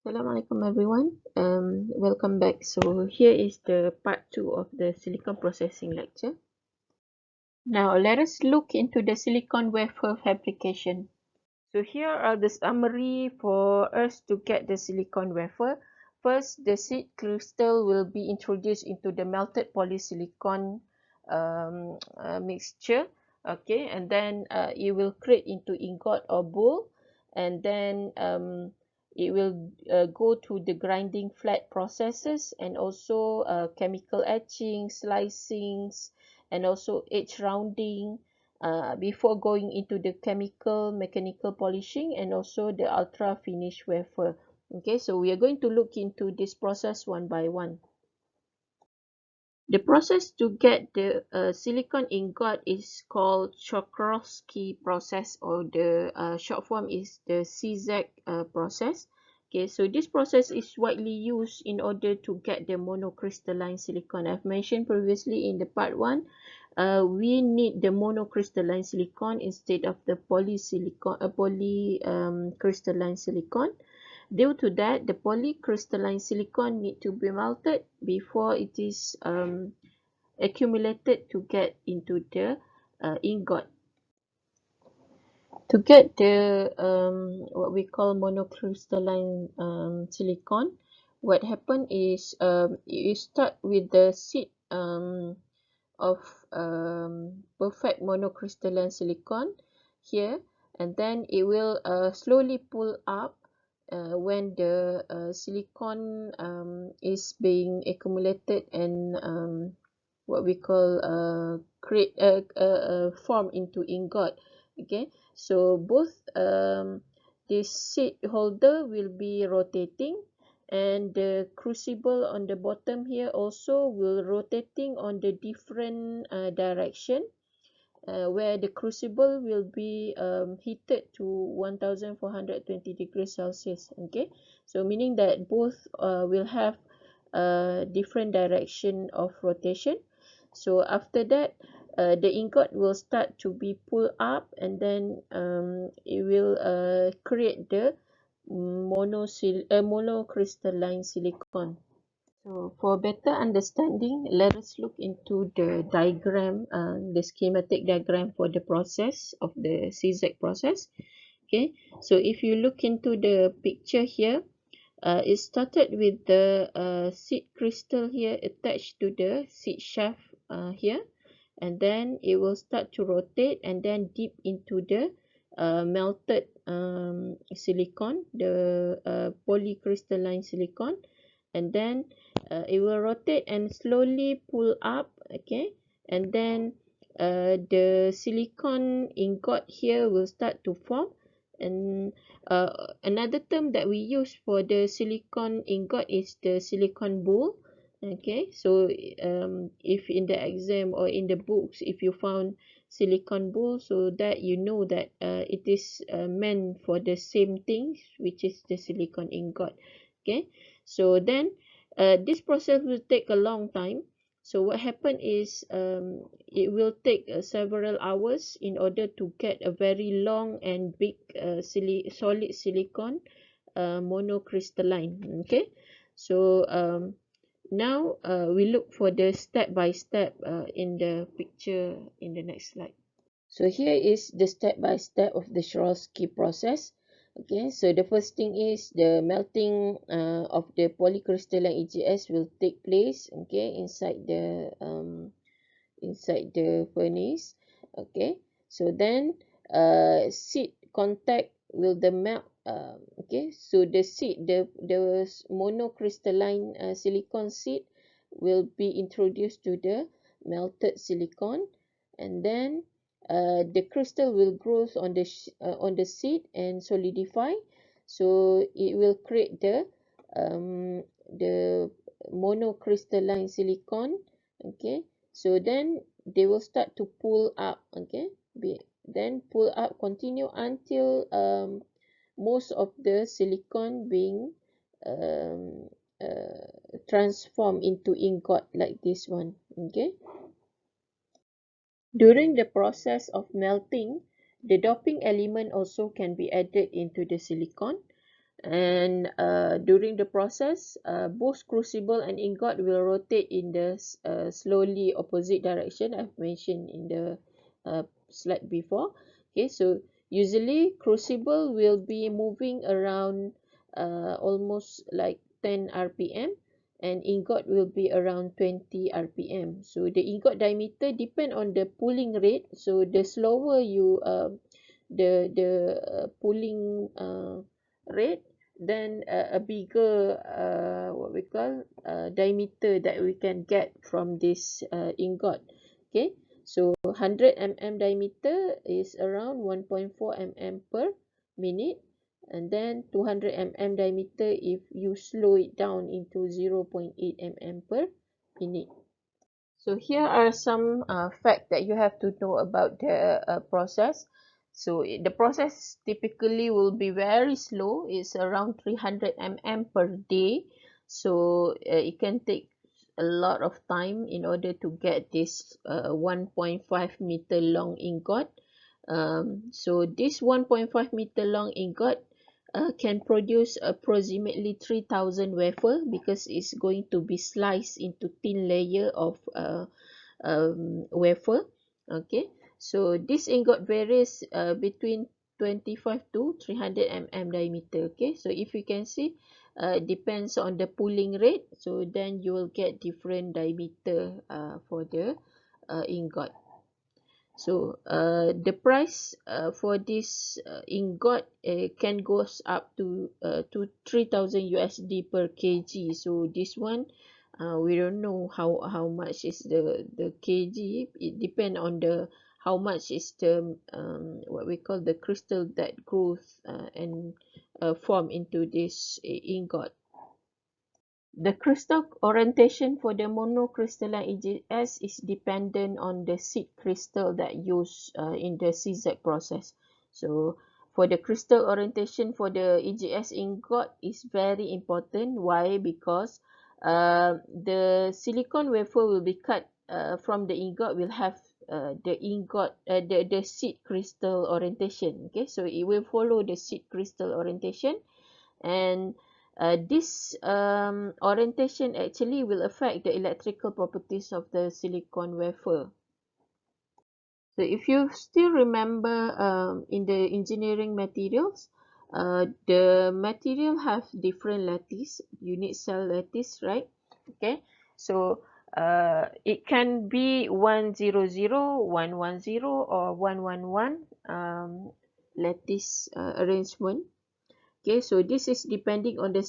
Assalamualaikum everyone. Welcome back. So here is the part 2 of the silicon processing lecture. Now let us look into the silicon wafer fabrication. So here are the summary for us to get the silicon wafer. First, the seed crystal will be introduced into the melted polysilicon mixture. Okay, and then it will create into ingot or bowl, and then it will go to the grinding flat processes and also chemical etching, slicings, and also edge rounding before going into the chemical mechanical polishing and also the ultra finish wafer. Okay, so we are going to look into this process one by one. The process to get the silicon ingot is called Czochralski process, or the short form is the CZEC process. Okay, so this process is widely used in order to get the monocrystalline silicon. I've mentioned previously in the part 1, we need the monocrystalline silicon instead of the polycrystalline silicon. Due to that, the polycrystalline silicon need to be melted before it is accumulated to get into the ingot. To get the what we call monocrystalline silicon, what happen is you start with the seed of perfect monocrystalline silicon here, and then it will slowly pull up when the silicon is being accumulated and what we call create form into ingot. Okay, so both this seed holder will be rotating, and the crucible on the bottom here also will rotating on the different direction, where the crucible will be heated to 1420 degrees Celsius. Okay, so meaning that both will have different direction of rotation. So after that, the ingot will start to be pulled up, and then it will create the monocrystalline silicon. So for better understanding, let us look into the diagram, the schematic diagram for the process of the CZEC process. Okay, so if you look into the picture here, it started with the seed crystal here attached to the seed shaft here, and then it will start to rotate and then dip into the melted silicon, the polycrystalline silicon, and then it will rotate and slowly pull up. Okay, and then the silicon ingot here will start to form. And another term that we use for the silicon ingot is the silicon bowl. Okay, so if in the exam or in the books, if you found silicon bowl, so that you know that it is meant for the same thing, which is the silicon ingot. Okay, so then this process will take a long time. So what happened is it will take several hours in order to get a very long and big solid silicon monocrystalline. Okay, so now we look for the step by step in the picture in the next slide. So here is the step by step of the Czochralski process. Okay, so the first thing is the melting of the polycrystalline EGS will take place. Okay, inside the furnace. Okay, so then seed contact will the melt. Okay, so the seed, the monocrystalline silicon seed will be introduced to the melted silicon, and then the crystal will grow on the seed and solidify. So it will create the monocrystalline silicon. Okay, so then they will start to pull up. Okay, then pull up, continue until most of the silicon being um, transformed into ingot like this one. Okay, during the process of melting, the doping element also can be added into the silicon. And during the process, both crucible and ingot will rotate in the slowly opposite direction I've mentioned in the slide before. Okay, so usually crucible will be moving around almost like 10 rpm, and ingot will be around 20 rpm. So the ingot diameter depend on the pulling rate. So the slower you the pulling rate, then a bigger what we call diameter that we can get from this ingot. Okay, so 100 diameter is around 1.4 per minute, and then 200 diameter if you slow it down into 0.8 per minute. So here are some facts that you have to know about the process. So the process typically will be very slow. It's around 300 per day. So it can take a lot of time in order to get this 1.5 meter long ingot. So this 1.5 meter long ingot can produce approximately 3,000 wafer, because it's going to be sliced into thin layer of wafer. Okay, so this ingot varies between 25 to 300 diameter. Okay, so if you can see, depends on the pulling rate, so then you will get different diameter for the ingot. So the price for this ingot can goes up to 3,000 USD per kg. So this one we don't know how much is the kg. It depend on the how much is the what we call the crystal that grows and form into this ingot. The crystal orientation for the monocrystalline EGS is dependent on the seed crystal that used in the CZEC process. So for the crystal orientation for the EGS ingot is very important. Why? Because the silicon wafer will be cut from the ingot will have the seed crystal orientation. Okay, so it will follow the seed crystal orientation, and this orientation actually will affect the electrical properties of the silicon wafer. So if you still remember in the engineering materials, the material have different lattice, unit cell lattice, right? Okay, so it can be 100, 110, or 111 lattice arrangement. Okay, so this is depending on the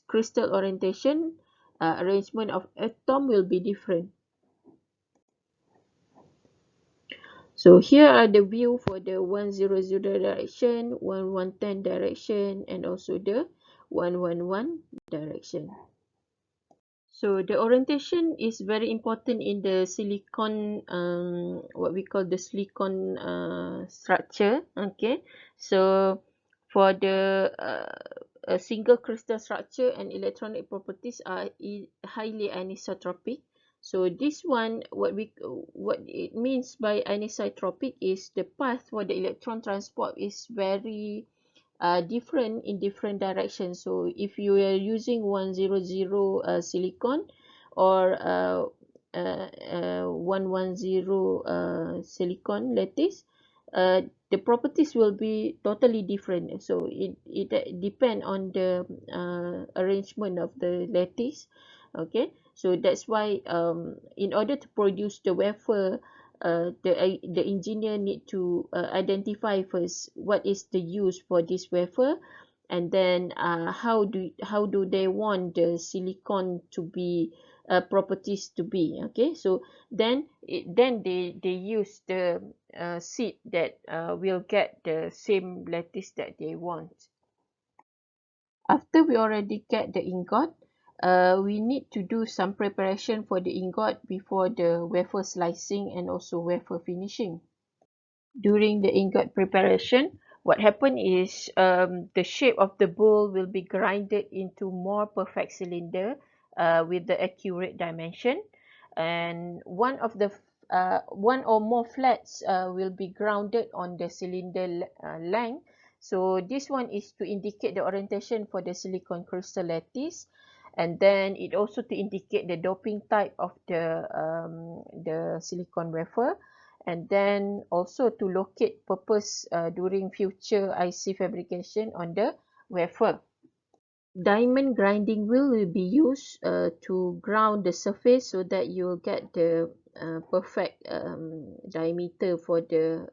crystal orientation. Arrangement of atom will be different. So here are the view for the 100 direction, 1110 direction, and also the 111 direction. So the orientation is very important in the silicon, what we call the silicon structure. Okay, so for the a single crystal structure and electronic properties are highly anisotropic. So this one, what it means by anisotropic is the path for the electron transport is very different in different directions. So if you are using 100 silicon, or 110 silicon lattice, the properties will be totally different. So it depend on the arrangement of the lattice. Okay, so that's why in order to produce the wafer, the engineer need to identify first what is the use for this wafer, and then how do they want the silicon to be properties to be. Okay, so then they use the seed that will get the same lattice that they want. After we already get the ingot, we need to do some preparation for the ingot before the wafer slicing and also wafer finishing. During the ingot preparation, what happened is the shape of the bowl will be grinded into more perfect cylinder with the accurate dimension, and one or more flats will be grounded on the cylinder length. So this one is to indicate the orientation for the silicon crystal lattice, and then it also to indicate the doping type of the silicon wafer, and then also to locate purpose during future IC fabrication on the wafer. Diamond grinding wheel will be used to ground the surface so that you'll get the perfect diameter for the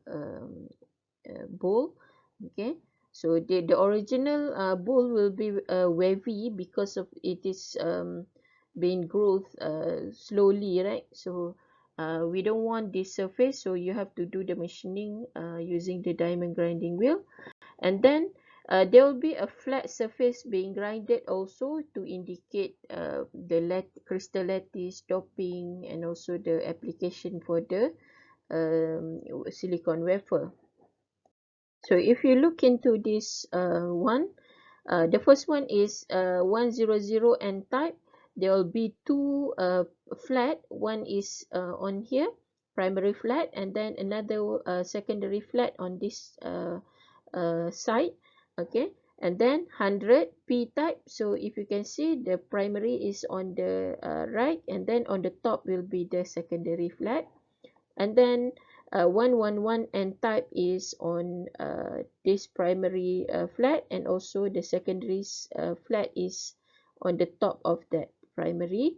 bowl. Okay, so the original bowl will be wavy because of it is being growth slowly, right? So we don't want this surface, so you have to do the machining using the diamond grinding wheel. And then there will be a flat surface being grinded also to indicate the crystal lattice doping and also the application for the silicon wafer. So if you look into this one, the first one is 100 N type. There will be two flat. One is on here, primary flat, and then another secondary flat on this side. Okay, and then 100 P type. So if you can see, the primary is on the right, and then on the top will be the secondary flat. And then 111 N type is on this primary flat, and also the secondary flat is on the top of that primary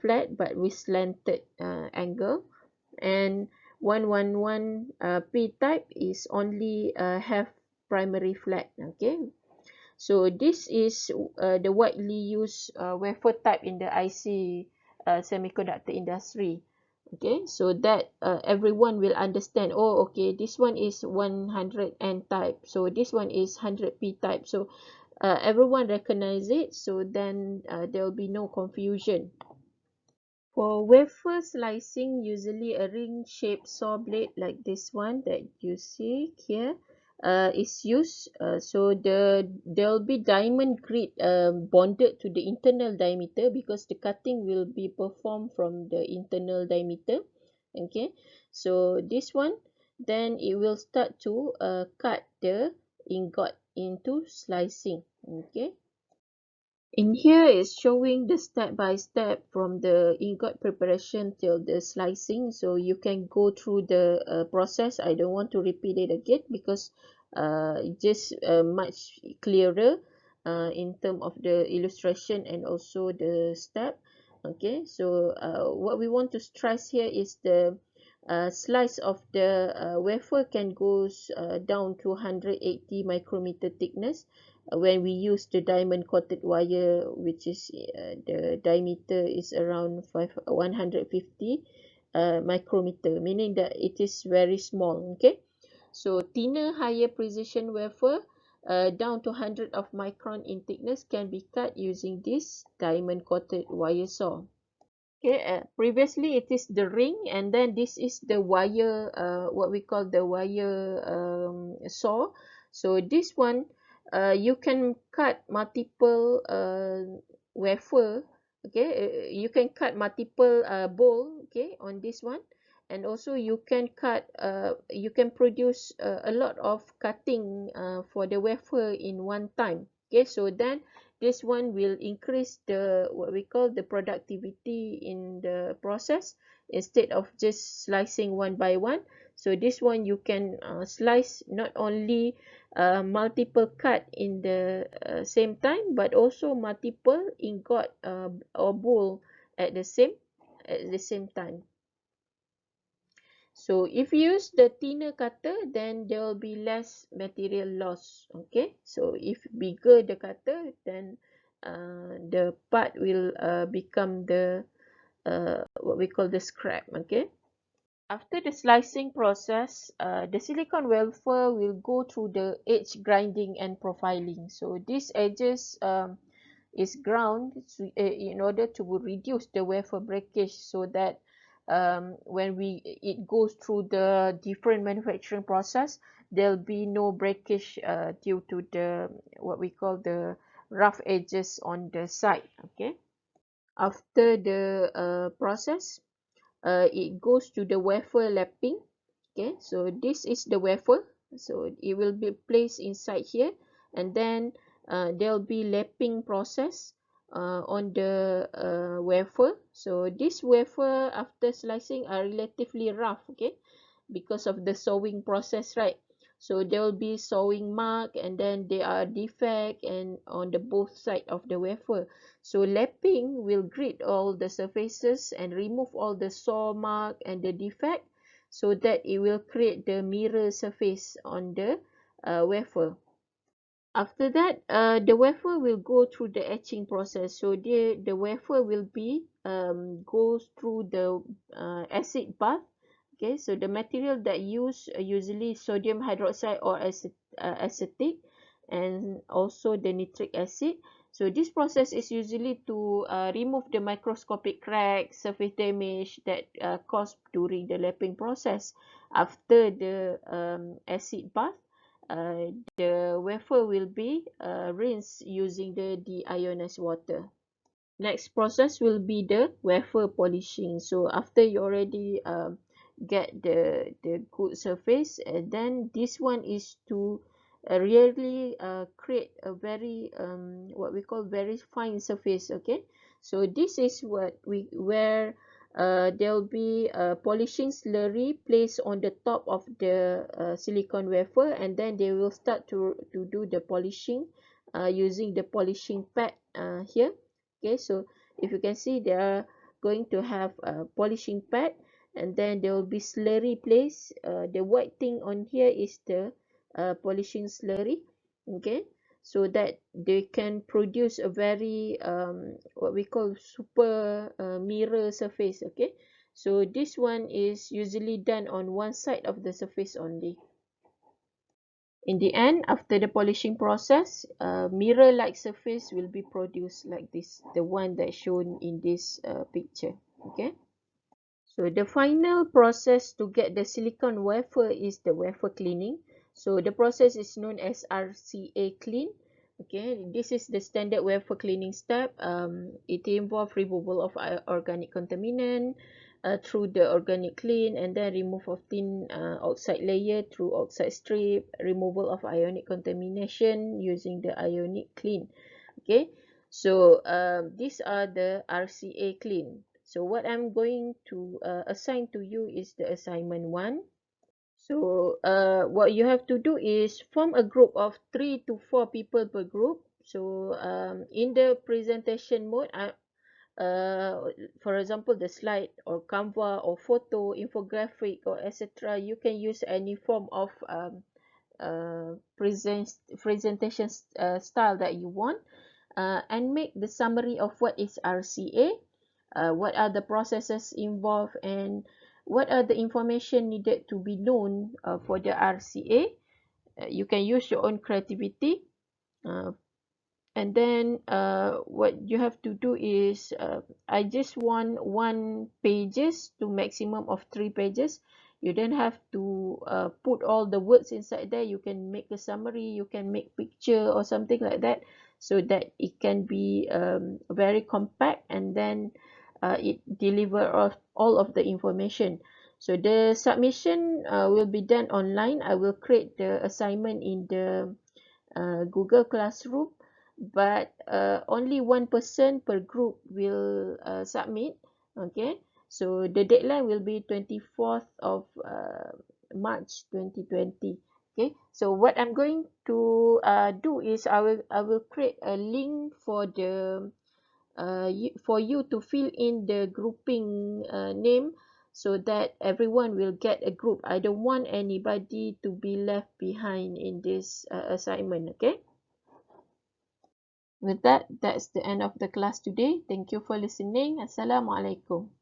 flat but with slanted angle. And 111 P type is only half primary flat. Okay, so this is the widely used wafer type in the IC semiconductor industry. Okay, so that everyone will understand, oh okay, this one is 100 N type, so this one is 100 P type, so everyone recognize it, so then there will be no confusion. For wafer slicing, usually a ring-shaped saw blade like this one that you see here is used. So there'll be diamond grid bonded to the internal diameter because the cutting will be performed from the internal diameter. Okay, so this one, then it will start to cut the ingot into slicing. Okay. In here is showing the step by step from the ingot preparation till the slicing, so you can go through the process. I don't want to repeat it again because just much clearer in terms of the illustration and also the step. Okay, so what we want to stress here is the slice of the wafer can go down to 180 micrometer thickness when we use the diamond coated wire, which is the diameter is around 150 micrometer, meaning that it is very small. Okay, so thinner, higher precision wafer down to 100 of micron in thickness can be cut using this diamond coated wire saw. Okay, previously it is the ring, and then this is the wire, what we call the wire saw. So this one, you can cut multiple wafer. Okay, you can cut multiple bowl. Okay, on this one, and also you can cut, you can produce a lot of cutting for the wafer in one time. Okay, so then this one will increase the what we call the productivity in the process instead of just slicing one by one. So this one you can slice not only multiple cut in the same time, but also multiple ingot or bowl at the same time. So if you use the thinner cutter, then there will be less material loss. Okay, so if bigger the cutter, then the part will become the what we call the scrap. Okay, after the slicing process, the silicon wafer will go through the edge grinding and profiling. So these edges is ground in order to reduce the wafer breakage, so that when it goes through the different manufacturing process, there'll be no breakage due to the what we call the rough edges on the side. Okay, after the process, it goes to the wafer lapping. Okay, so this is the wafer. So it will be placed inside here, and then there'll be lapping process on the wafer. So this wafer after slicing are relatively rough, okay, because of the sewing process, right? So there will be sewing mark, and then there are defect and on the both side of the wafer. So lapping will grit all the surfaces and remove all the saw mark and the defect, so that it will create the mirror surface on the wafer. After that, the wafer will go through the etching process. So the wafer will be goes through the acid bath. Okay, so the material that use usually sodium hydroxide or acetic, and also the nitric acid. So this process is usually to remove the microscopic cracks, surface damage that caused during the lapping process. After the acid bath, the wafer will be rinsed using the deionized water. Next process will be the wafer polishing. So after you already get the good surface, and then this one is to really create a very what we call very fine surface. Okay, so this is what we where there will be a polishing slurry placed on the top of the silicon wafer, and then they will start to do the polishing using the polishing pad here. Okay, so if you can see, they are going to have a polishing pad, and then there will be slurry place. The white thing on here is the polishing slurry. Okay, so that they can produce a very what we call super mirror surface. Okay, so this one is usually done on one side of the surface only. In the end, after the polishing process, a mirror-like surface will be produced like this, the one that's shown in this picture. Okay. So the final process to get the silicon wafer is the wafer cleaning. So the process is known as RCA clean. Okay, this is the standard wafer cleaning step. It involves removal of organic contaminant through the organic clean, and then remove of thin oxide layer through oxide strip, removal of ionic contamination using the ionic clean. Okay, so these are the RCA clean. So what I'm going to assign to you is the assignment 1. So what you have to do is form a group of 3 to 4 people per group. So in the presentation mode, for example, the slide or Canva or photo, infographic or etc., you can use any form of presentation style that you want, and make the summary of what is RCA, what are the processes involved, and what are the information needed to be known for the RCA. You can use your own creativity, uh, and then what you have to do is I just want 1 pages to maximum of 3 pages. You don't have to put all the words inside there. You can make a summary, you can make picture or something like that, so that it can be very compact, and then it deliver all of the information. So the submission will be done online. I will create the assignment in the Google Classroom, but only 1 person per group will submit. Okay, so the deadline will be 24th of March 2020. Okay, so what I'm going to do is I will create a link for the for you to fill in the grouping name, so that everyone will get a group. I don't want anybody to be left behind in this assignment. Okay, with that, that's the end of the class today. Thank you for listening. Assalamualaikum.